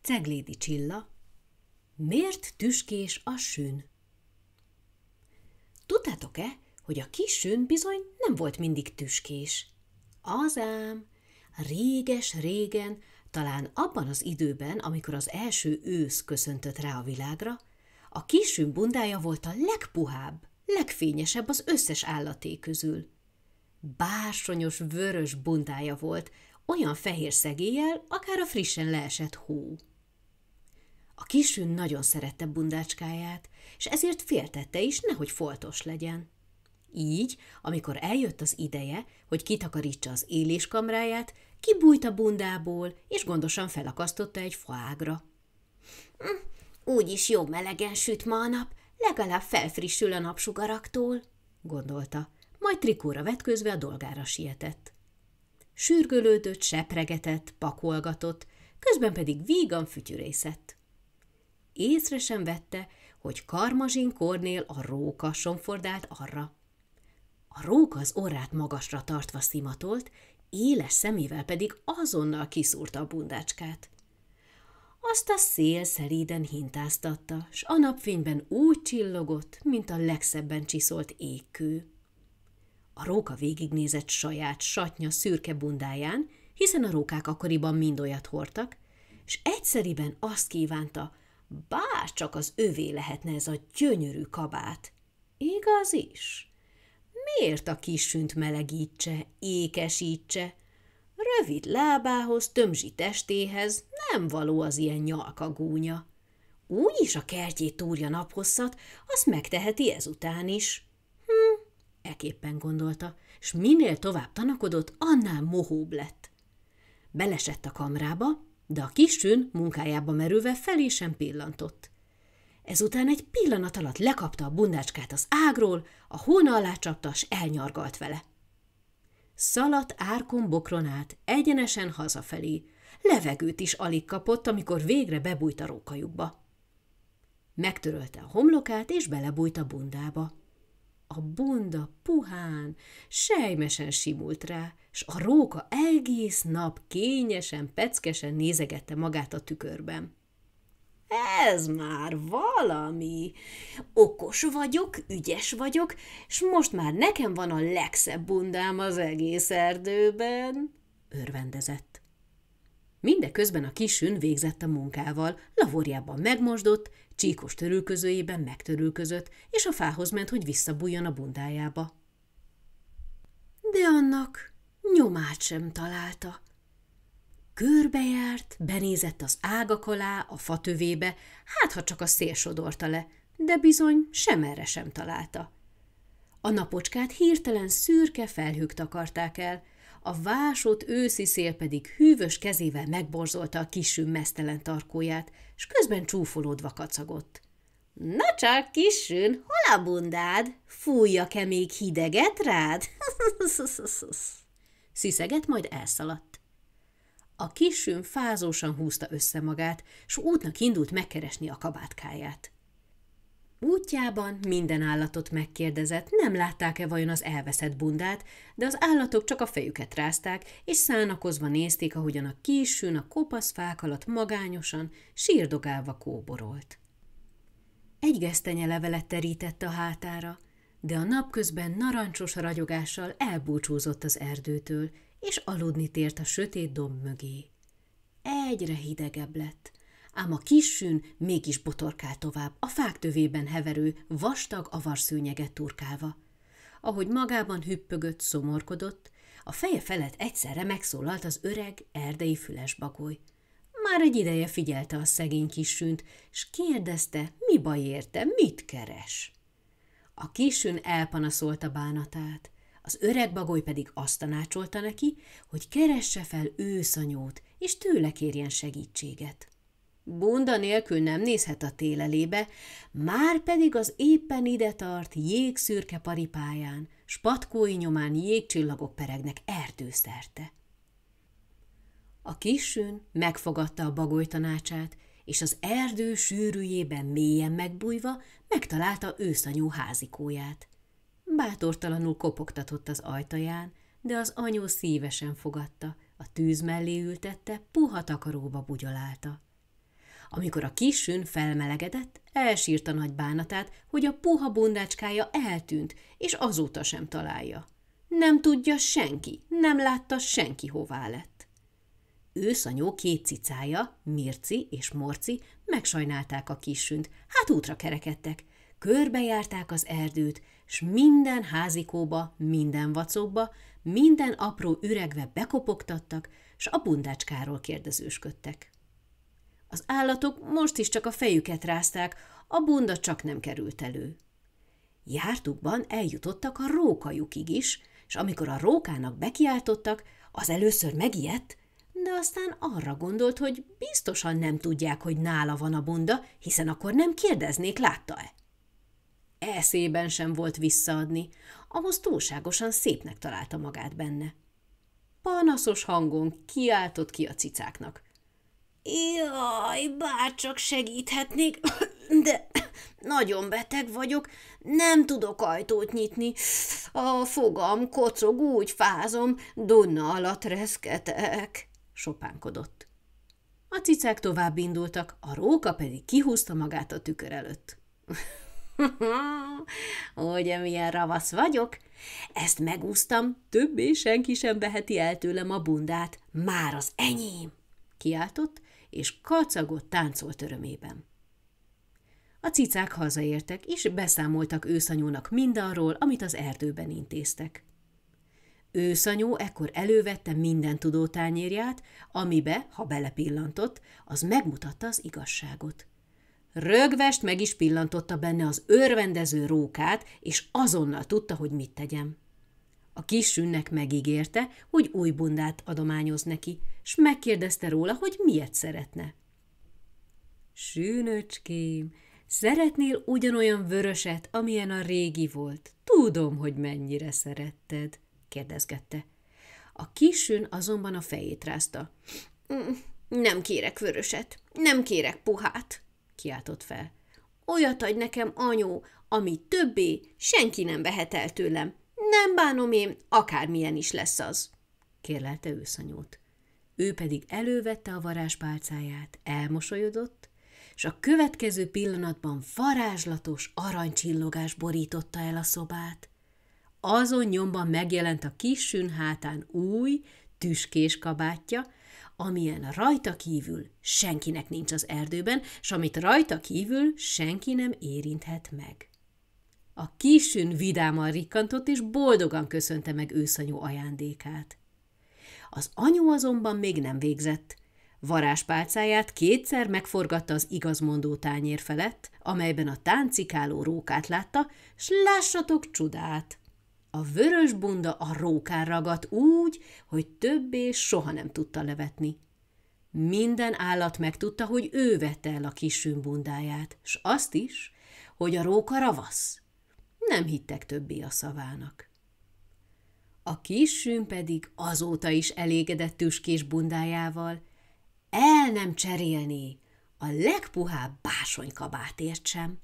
Ceglédi Csilla. Miért tüskés a sün? Tudtátok-e, hogy a kis sün bizony nem volt mindig tüskés? Azám, réges-régen, talán abban az időben, amikor az első ősz köszöntött rá a világra, a kis sün bundája volt a legpuhább, legfényesebb az összes állaté közül. Bársonyos, vörös bundája volt, olyan fehér szegéllyel, akár a frissen leesett hó. A kis sün nagyon szerette bundácskáját, és ezért féltette is, nehogy foltos legyen. Így, amikor eljött az ideje, hogy kitakarítsa az éléskamráját, kibújt a bundából, és gondosan felakasztotta egy faágra. Úgyis jó melegen süt ma a nap, legalább felfrissül a napsugaraktól, gondolta, majd trikóra vetközve a dolgára sietett. Sürgölődött, sepregetett, pakolgatott, közben pedig vígan fütyürészett. Észre sem vette, hogy Karmazsin Kornél a róka somfordált arra. A róka az orrát magasra tartva szimatolt, éles szemével pedig azonnal kiszúrta a bundácskát. Azt a szél szelíden hintáztatta, s a napfényben úgy csillogott, mint a legszebben csiszolt égkő. A róka végignézett saját satnya szürke bundáján, hiszen a rókák akkoriban mind olyat hordtak, és egyszeriben azt kívánta, bár csak az övé lehetne ez a gyönyörű kabát. Igaz is? Miért a kis sünt melegítse, ékesítse? Rövid lábához, tömzsi testéhez nem való az ilyen nyalkagúnya. Úgyis a kertjét túrja naphosszat, azt megteheti ezután is. Eképpen gondolta, s minél tovább tanakodott, annál mohóbb lett. Belesett a kamrába, de a kis sün munkájába merülve felé sem pillantott. Ezután egy pillanat alatt lekapta a bundácskát az ágról, a hóna alá csapta, s elnyargalt vele. Szaladt árkon bokron át, egyenesen hazafelé. Levegőt is alig kapott, amikor végre bebújt a rókajukba. Megtörölte a homlokát, és belebújt a bundába. A bunda puhán, sejmesen simult rá, s a róka egész nap kényesen, peckesen nézegette magát a tükörben. Ez már valami! Okos vagyok, ügyes vagyok, s most már nekem van a legszebb bundám az egész erdőben, örvendezett. Mindeközben a kis sün végzett a munkával, lavorjában megmosdott, csíkos törülközőjében megtörülközött, és a fához ment, hogy visszabújjon a bundájába. De annak nyomát sem találta. Körbejárt, benézett az ágak alá, a fatövébe, hát ha csak a szél sodorta le, de bizony semmerre sem találta. A napocskát hirtelen szürke felhők takarták el, a vásott őszi szél pedig hűvös kezével megborzolta a kis sün meztelen tarkóját, s közben csúfolódva kacagott. – Na csak, kis sün, hol a bundád? Fújjak-e még hideget rád? Sziszegett, majd elszaladt. A kis sün fázósan húzta össze magát, s útnak indult megkeresni a kabátkáját. Útjában minden állatot megkérdezett, nem látták-e vajon az elveszett bundát, de az állatok csak a fejüket rázták, és szánakozva nézték, ahogyan a kis sün a kopasz fák alatt magányosan, sírdogálva kóborolt. Egy gesztenyelevelet terítette a hátára, de a napközben narancsos ragyogással elbúcsúzott az erdőtől, és aludni tért a sötét domb mögé. Egyre hidegebb lett, ám a kis sün mégis botorkált tovább, a fák tövében heverő, vastag avarszőnyeget turkálva. Ahogy magában hüppögött, szomorkodott, a feje felett egyszerre megszólalt az öreg, erdei fülesbagoly. Már egy ideje figyelte a szegény kis sünt, s kérdezte, mi baj érte, mit keres. A kis sün elpanaszolta bánatát, az öreg bagoly pedig azt tanácsolta neki, hogy keresse fel őszanyót, és tőle kérjen segítséget. Bunda nélkül nem nézhet a tél elébe, már pedig az éppen ide tart jégszürke paripáján, s patkói nyomán jégcsillagok peregnek erdőszerte. A kis sün megfogadta a bagoly tanácsát, és az erdő sűrűjében mélyen megbújva megtalálta őszanyú házikóját. Bátortalanul kopogtatott az ajtaján, de az anyó szívesen fogadta, a tűz mellé ültette, puha takaróba bugyolálta. Amikor a kis sün felmelegedett, elsírta nagy bánatát, hogy a puha bundácskája eltűnt, és azóta sem találja. Nem tudja senki, nem látta senki, hová lett. Őszanyó 2 cicája, Mirci és Morci megsajnálták a kis sünt, hát útra kerekedtek. Körbejárták az erdőt, s minden házikóba, minden vacokba, minden apró üregbe bekopogtattak, s a bundácskáról kérdezősködtek. Az állatok most is csak a fejüket rázták, a bunda csak nem került elő. Jártukban eljutottak a rókajukig is, és amikor a rókának bekiáltottak, az először megijedt, de aztán arra gondolt, hogy biztosan nem tudják, hogy nála van a bunda, hiszen akkor nem kérdeznék, látta-e. Eszében sem volt visszaadni, ahhoz túlságosan szépnek találta magát benne. Panaszos hangon kiáltott ki a cicáknak. Jaj, bárcsak segíthetnék, de nagyon beteg vagyok, nem tudok ajtót nyitni. A fogam kocog, úgy fázom, dunna alatt reszketek, sopánkodott. A cicák tovább indultak, a róka pedig kihúzta magát a tükör előtt. Ugye milyen ravasz vagyok? Ezt megúsztam, többé senki sem veheti el tőlem a bundát, már az enyém, kiáltott, és kacagott, táncolt örömében. A cicák hazaértek, és beszámoltak őszanyónak mindarról, amit az erdőben intéztek. Őszanyó ekkor elővette minden tudótányérját, amibe, ha belepillantott, az megmutatta az igazságot. Rögvest meg is pillantotta benne az örvendező rókát, és azonnal tudta, hogy mit tegyen. A kis sünnek megígérte, hogy új bundát adományoz neki, s megkérdezte róla, hogy miért szeretne. Sünöcském, szeretnél ugyanolyan vöröset, amilyen a régi volt? Tudom, hogy mennyire szeretted, kérdezgette. A kis sün azonban a fejét rázta. Nem kérek vöröset, nem kérek puhát, kiáltott fel. Olyat adj nekem, anyó, ami többé senki nem vehet el tőlem. Nem bánom én, akármilyen is lesz az, kérlelte őszanyót. Ő pedig elővette a varázspálcáját, elmosolyodott, és a következő pillanatban varázslatos aranycsillogás borította el a szobát. Azon nyomban megjelent a kis sün hátán új, tüskés kabátja, amilyen rajta kívül senkinek nincs az erdőben, s amit rajta kívül senki nem érinthet meg. A kis sün vidáman rikkantott, és boldogan köszönte meg őszanyó ajándékát. Az anyu azonban még nem végzett. Varázspálcáját 2-szer megforgatta az igazmondó tányér felett, amelyben a táncikáló rókát látta, s lássatok csodát! A vörös bunda a rókán ragadt úgy, hogy többé soha nem tudta levetni. Minden állat megtudta, hogy ő vette el a kis sün bundáját, s azt is, hogy a róka ravasz. Nem hittek többé a szavának. A kis sün pedig azóta is elégedett tüskés bundájával, el nem cserélné a legpuhább bársonykabátért sem.